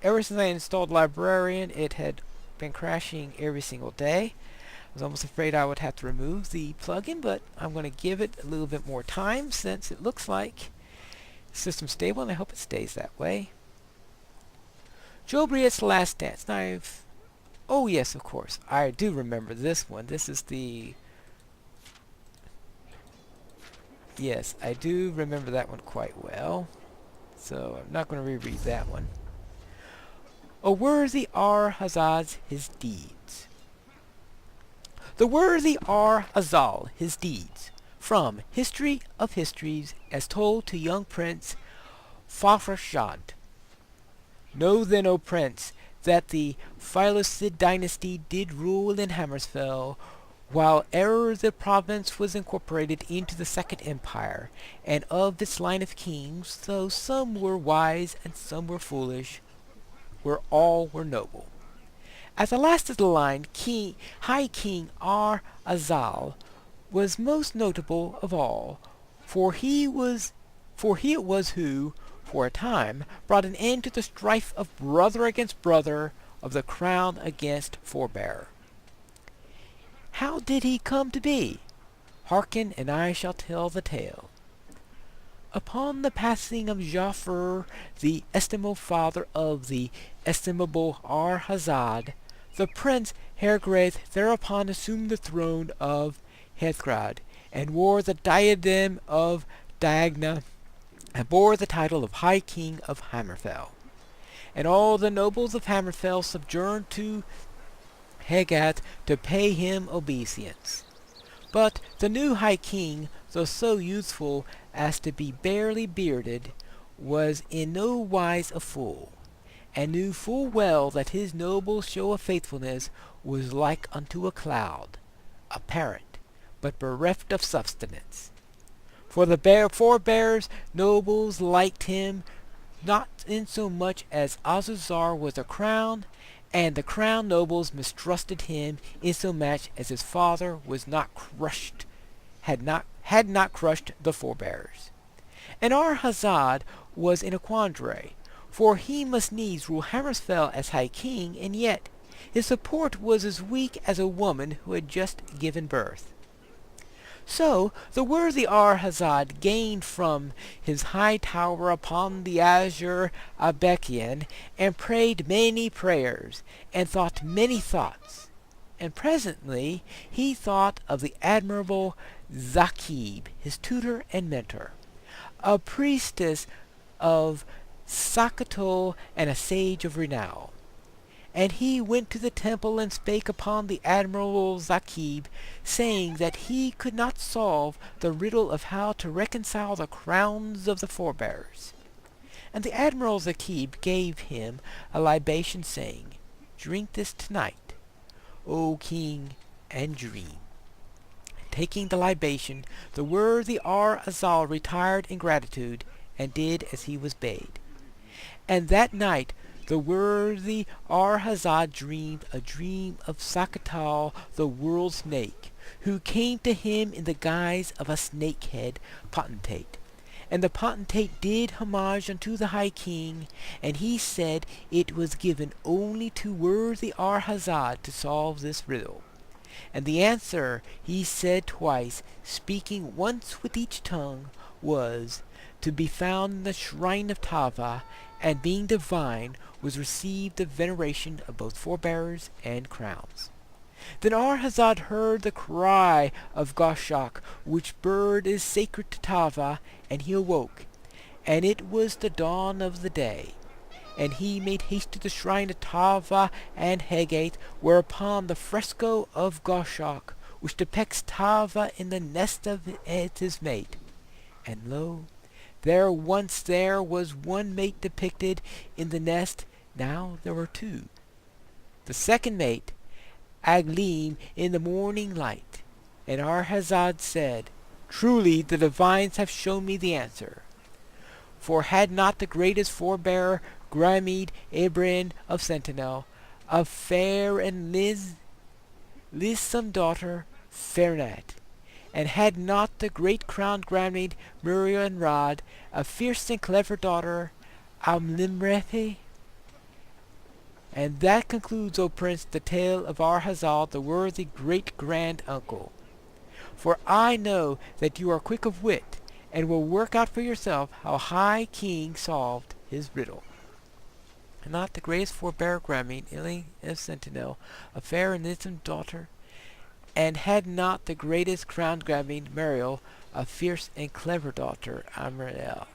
ever since I installed Librarian, it had been crashing every single day. I was almost afraid I would have to remove the plugin, but I'm going to give it a little bit more time since it looks like the system's stable, and I hope it stays that way. Jobriet's Last Dance. Now oh yes, of course. I do remember this one. This is the... Yes, I do remember that one quite well. So I'm not going to reread that one. A worthy Ar-Azal his deeds. The worthy Ar-Azal his deeds. From History of Histories, as told to young Prince Fahrshad. Know then, O Prince, that the Phylosid dynasty did rule in Hammersfell, while ere the province was incorporated into the Second Empire, and of its line of kings, though some were wise and some were foolish, all were noble. At the last of the line, High King Ar-Azal was most notable of all, for he it was who, for a time, brought an end to the strife of brother against brother, of the crown against forebear. How did he come to be? Hearken, and I shall tell the tale. Upon the passing of Jafar, the estimable father of the estimable Ar-Azal, the Prince Hergreth thereupon assumed the throne of Hethrad, and wore the diadem of Diagna, and bore the title of High King of Hammerfell. And all the nobles of Hammerfell sojourned to Hegath to pay him obeisance. But the new High King, though so youthful as to be barely bearded, was in no wise a fool, and knew full well that his noble show of faithfulness was like unto a cloud, apparent, but bereft of substance. For the forebears nobles liked him not insomuch as Azuzar was a crown, and the crown nobles mistrusted him insomuch as his father was not crushed, had not crushed the forebears. And Ar-Azal was in a quandary, for he must needs rule Hammersfell as High King, and yet his support was as weak as a woman who had just given birth. So the worthy Ar-Azal gained from his high tower upon the azure Abekian, and prayed many prayers, and thought many thoughts. And presently he thought of the admirable Zakib, his tutor and mentor, a priestess of Sakatol and a sage of renown. And he went to the temple and spake upon the admirable Zakib, saying that he could not solve the riddle of how to reconcile the crowns of the forebears. And the admiral Zakib gave him a libation, saying, Drink this tonight, O king, and dream. Taking the libation, the worthy Ar-Azal retired in gratitude, and did as he was bade. And that night the worthy Ar-Azal dreamed a dream of Sakatal, the world snake, who came to him in the guise of a snakehead potentate. And the potentate did homage unto the High King, and he said it was given only to worthy Ar-Azal to solve this riddle. And the answer he said twice, speaking once with each tongue, was to be found in the shrine of Tava, and being divine, was received the veneration of both forebears and crowns. Then Ar-Azal heard the cry of Goshak, which bird is sacred to Tava, and he awoke, and it was the dawn of the day. and he made haste to the shrine of Tava and Hegate, whereupon the fresco of Goshawk, which depicts Tava in the nest of his mate. And lo, there was one mate depicted in the nest, now there were two. The second mate, agleam in the morning light. And Ar-Azal said, Truly the divines have shown me the answer. For had not the greatest forebearer Gramid Ibrin of Sentinel, a fair and lissome daughter, Fernat, and had not the great crowned Gramid Muriel and Rod, a fierce and clever daughter, Aldmeri? And that concludes, O Prince, the tale of Ar-Azal, the worthy great-grand-uncle. For I know that you are quick of wit, and will work out for yourself how High King solved his riddle. And not the greatest forebear Gramid, Illing of Sentinel, a fair and innocent daughter, and had not the greatest crowned Gramid, Muriel, a fierce and clever daughter, Tamriel.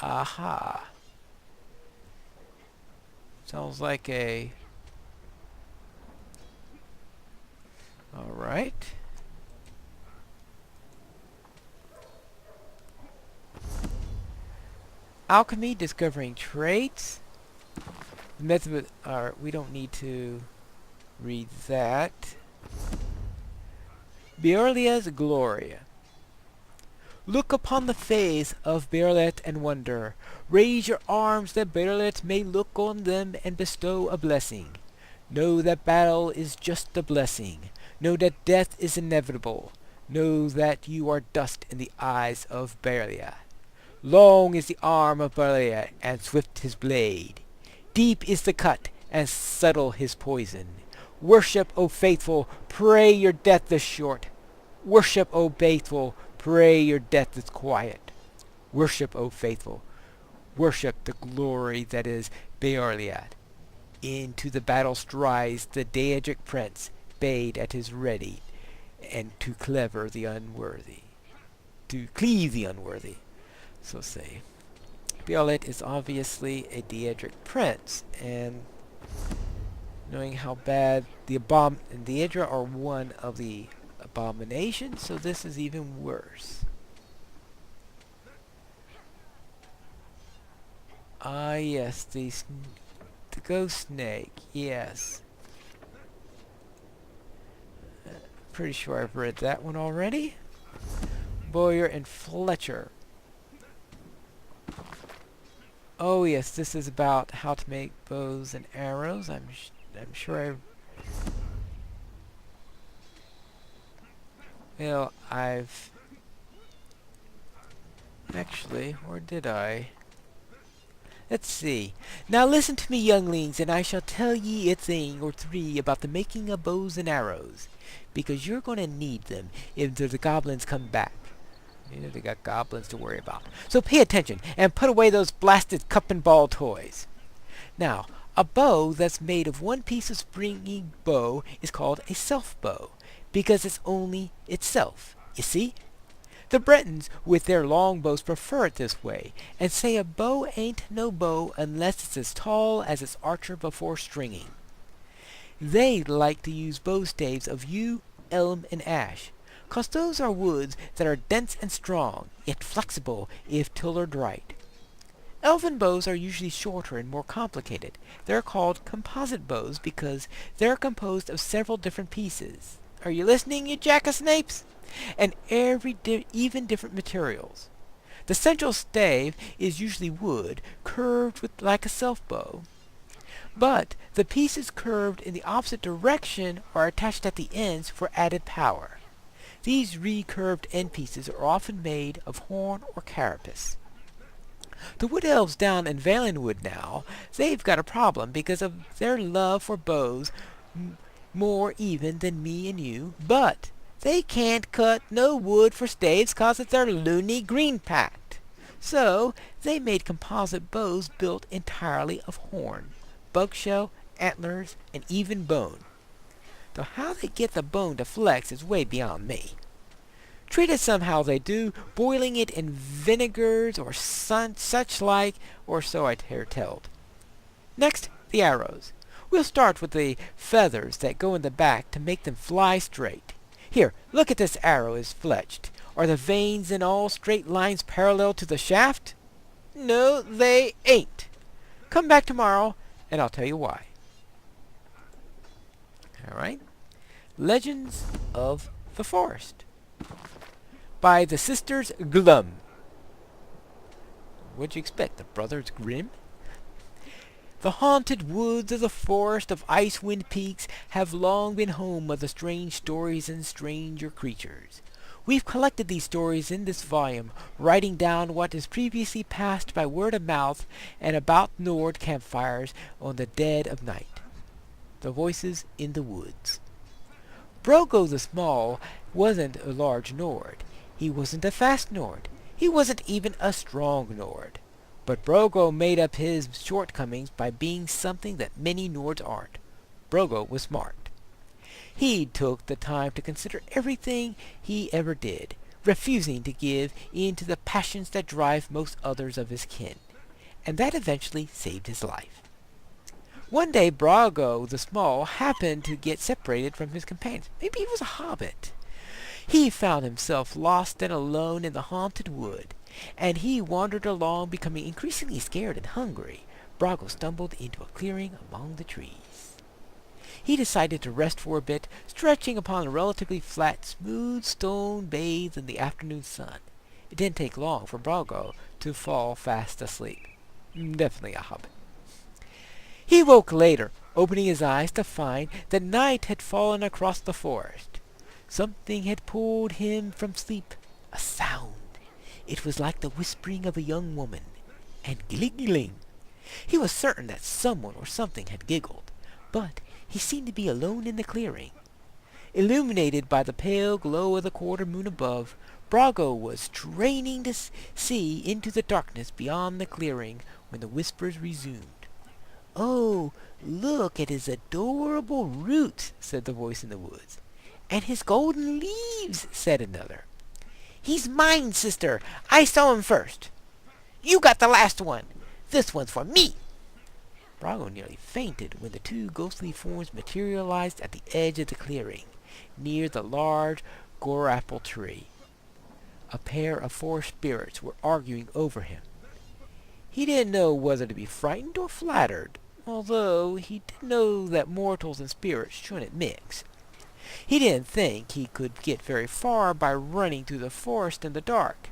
Aha. Sounds like a... Alright. Alchemy, discovering traits. The method of... we don't need to read that. Beorlia's Gloria. Look upon the face of Beorlet and wonder. Raise your arms that Beorlet may look on them and bestow a blessing. Know that battle is just a blessing. Know that death is inevitable. Know that you are dust in the eyes of Beorlia. Long is the arm of Beorlia, and swift his blade. Deep is the cut, and subtle his poison. Worship, O faithful, pray your death is short. Worship, O faithful, pray your death is quiet. Worship, O faithful, worship the glory that is Beorlia. Into the battle strides the Daedric prince, bade at his ready, and to cleave the unworthy. So say. Beorlit is obviously a Daedric prince, and knowing how bad the Daedra are one of the abominations, so this is even worse. Ah, yes, the ghost snake, yes. Pretty sure I've read that one already. Bowyer and Fletcher. Oh yes, this is about how to make bows and arrows. I'm sure I've actually, or did I? Let's see. Now listen to me, younglings, and I shall tell ye a thing or three about the making of bows and arrows, because you're going to need them if the goblins come back. You know, they got goblins to worry about. So pay attention and put away those blasted cup and ball toys. Now, a bow that's made of one piece of springy bow is called a self-bow, because it's only itself, you see? The Bretons, with their long bows, prefer it this way, and say a bow ain't no bow unless it's as tall as its archer before stringing. They like to use bow staves of yew, elm, and ash, 'cause those are woods that are dense and strong, yet flexible if tillered right. Elven bows are usually shorter and more complicated. They're called composite bows because they're composed of several different pieces. Are you listening, you jackanapes? And even different materials. The central stave is usually wood, curved like a self-bow. But the pieces curved in the opposite direction are attached at the ends for added power. These recurved end pieces are often made of horn or carapace. The wood elves down in Valenwood now, they've got a problem because of their love for bows more even than me and you, but they can't cut no wood for staves 'cause of their loony green pact. So they made composite bows built entirely of horn, bugshell, antlers, and even bone. Though how they get the bone to flex is way beyond me. Treat it somehow they do, boiling it in vinegars or such like, or so I hear telled. Next, the arrows. We'll start with the feathers that go in the back to make them fly straight. Here, look at this arrow is fletched. Are the veins in all straight lines parallel to the shaft? No, they ain't. Come back tomorrow, and I'll tell you why. Alright. Legends of the Forest. By the Sisters Glum. What'd you expect, the Brothers Grimm? The haunted woods of the forest of Icewind Peaks have long been home of the strange stories and stranger creatures. We've collected these stories in this volume, writing down what is previously passed by word of mouth and about Nord campfires on the dead of night. The voices in the woods. Brogo the Small wasn't a large Nord. He wasn't a fast Nord. He wasn't even a strong Nord. But Brogo made up his shortcomings by being something that many Nords aren't. Brogo was smart. He took the time to consider everything he ever did, refusing to give in to the passions that drive most others of his kin. And that eventually saved his life. One day Brogo the Small happened to get separated from his companions. Maybe he was a hobbit. He found himself lost and alone in the haunted wood, and he wandered along, becoming increasingly scared and hungry. Brogo stumbled into a clearing among the trees. He decided to rest for a bit, stretching upon a relatively flat, smooth stone bathed in the afternoon sun. It didn't take long for Brogo to fall fast asleep. Definitely a hobbit. He woke later, opening his eyes to find that night had fallen across the forest. Something had pulled him from sleep. A sound. It was like the whispering of a young woman, and giggling. He was certain that someone or something had giggled, but he seemed to be alone in the clearing. Illuminated by the pale glow of the quarter moon above, Brogo was straining to see into the darkness beyond the clearing when the whispers resumed. "Oh, look at his adorable roots," said the voice in the woods. "And his golden leaves," said another. "He's mine, sister. I saw him first." "You got the last one. This one's for me." Brogo nearly fainted when the two ghostly forms materialized at the edge of the clearing, near the large gorapple tree. A pair of forest spirits were arguing over him. He didn't know whether to be frightened or flattered, although he did know that mortals and spirits shouldn't mix. He didn't think he could get very far by running through the forest in the dark.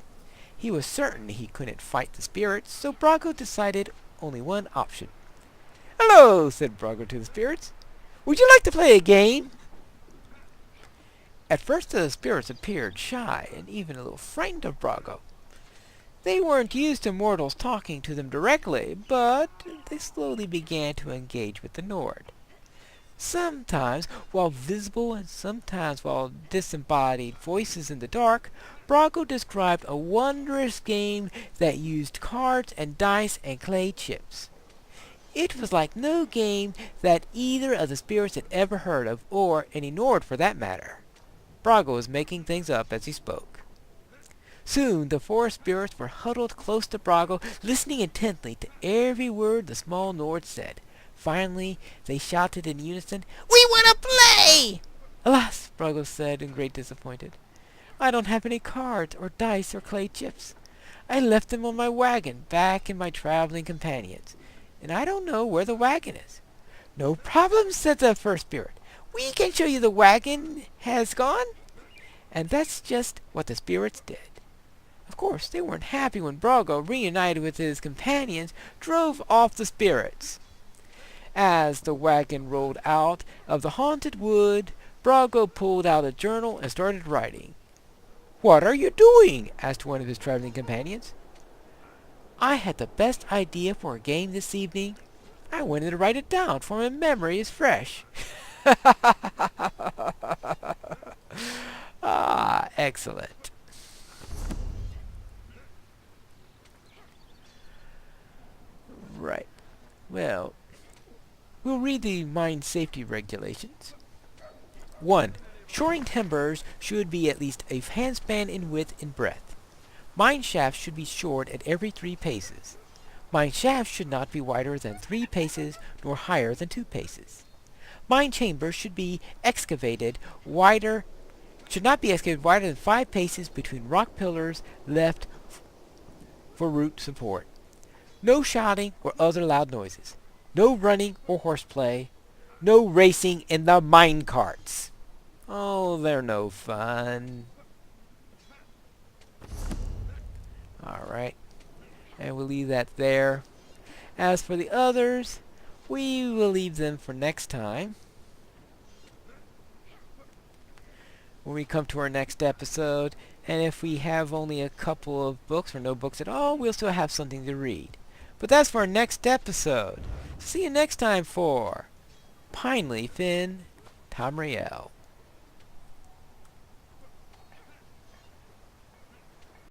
He was certain he couldn't fight the spirits, so Brogo decided only one option. "Hello," said Brogo to the spirits. "Would you like to play a game?" At first the spirits appeared shy and even a little frightened of Brogo. They weren't used to mortals talking to them directly, but they slowly began to engage with the Nord. Sometimes while visible and sometimes while disembodied voices in the dark, Brogo described a wondrous game that used cards and dice and clay chips. It was like no game that either of the spirits had ever heard of, or any Nord for that matter. Brogo was making things up as he spoke. Soon the forest spirits were huddled close to Brogo, listening intently to every word the small Nord said. Finally, they shouted in unison, "We want to play!" "Alas," Brogo said in great disappointment, "I don't have any cards or dice or clay chips. I left them on my wagon back in my traveling companions, and I don't know where the wagon is." "No problem," said the first spirit. "We can show you the wagon has gone." And that's just what the spirits did. Of course, they weren't happy when Brogo, reunited with his companions, drove off the spirits. As the wagon rolled out of the haunted wood, Brogo pulled out a journal and started writing. "What are you doing?" asked one of his traveling companions. "I had the best idea for a game this evening. I wanted to write it down, for my memory is fresh." Excellent. Right. Well, we'll read the mine safety regulations. 1. Shoring timbers should be at least a handspan in width and breadth. Mine shafts should be shored at every 3 paces. Mine shafts should not be wider than 3 paces, nor higher than 2 paces. Mine chambers should not be excavated wider than 5 paces between rock pillars left for root support. No shouting or other loud noises. No running or horseplay. No racing in the mine carts. Oh, they're no fun. Alright. And we'll leave that there. As for the others, we will leave them for next time. When we come to our next episode. And if we have only a couple of books or no books at all, we'll still have something to read. But that's for our next episode. See you next time for Pineleaf in Tamriel.